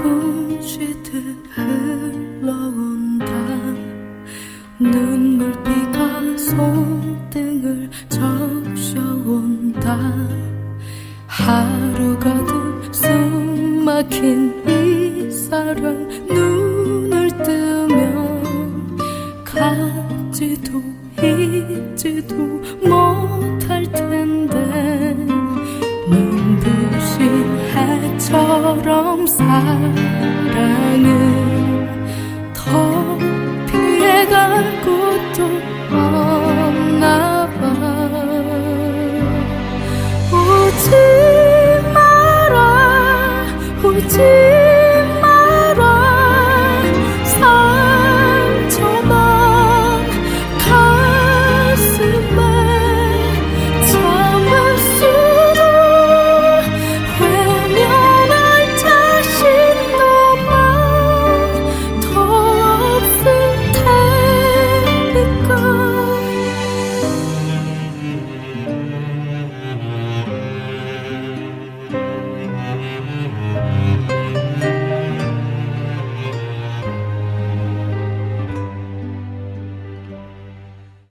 숨쉬듯 흘러온다. 눈물비가 손등을 적셔온다. 하루가도 숨막힌 이 사랑, 눈을 뜨면 가지도 잊지도 못할 텐데, 눈부신 해처럼 사랑을 더 피해갈 곳도 없나 봐. 오지 마라, 오지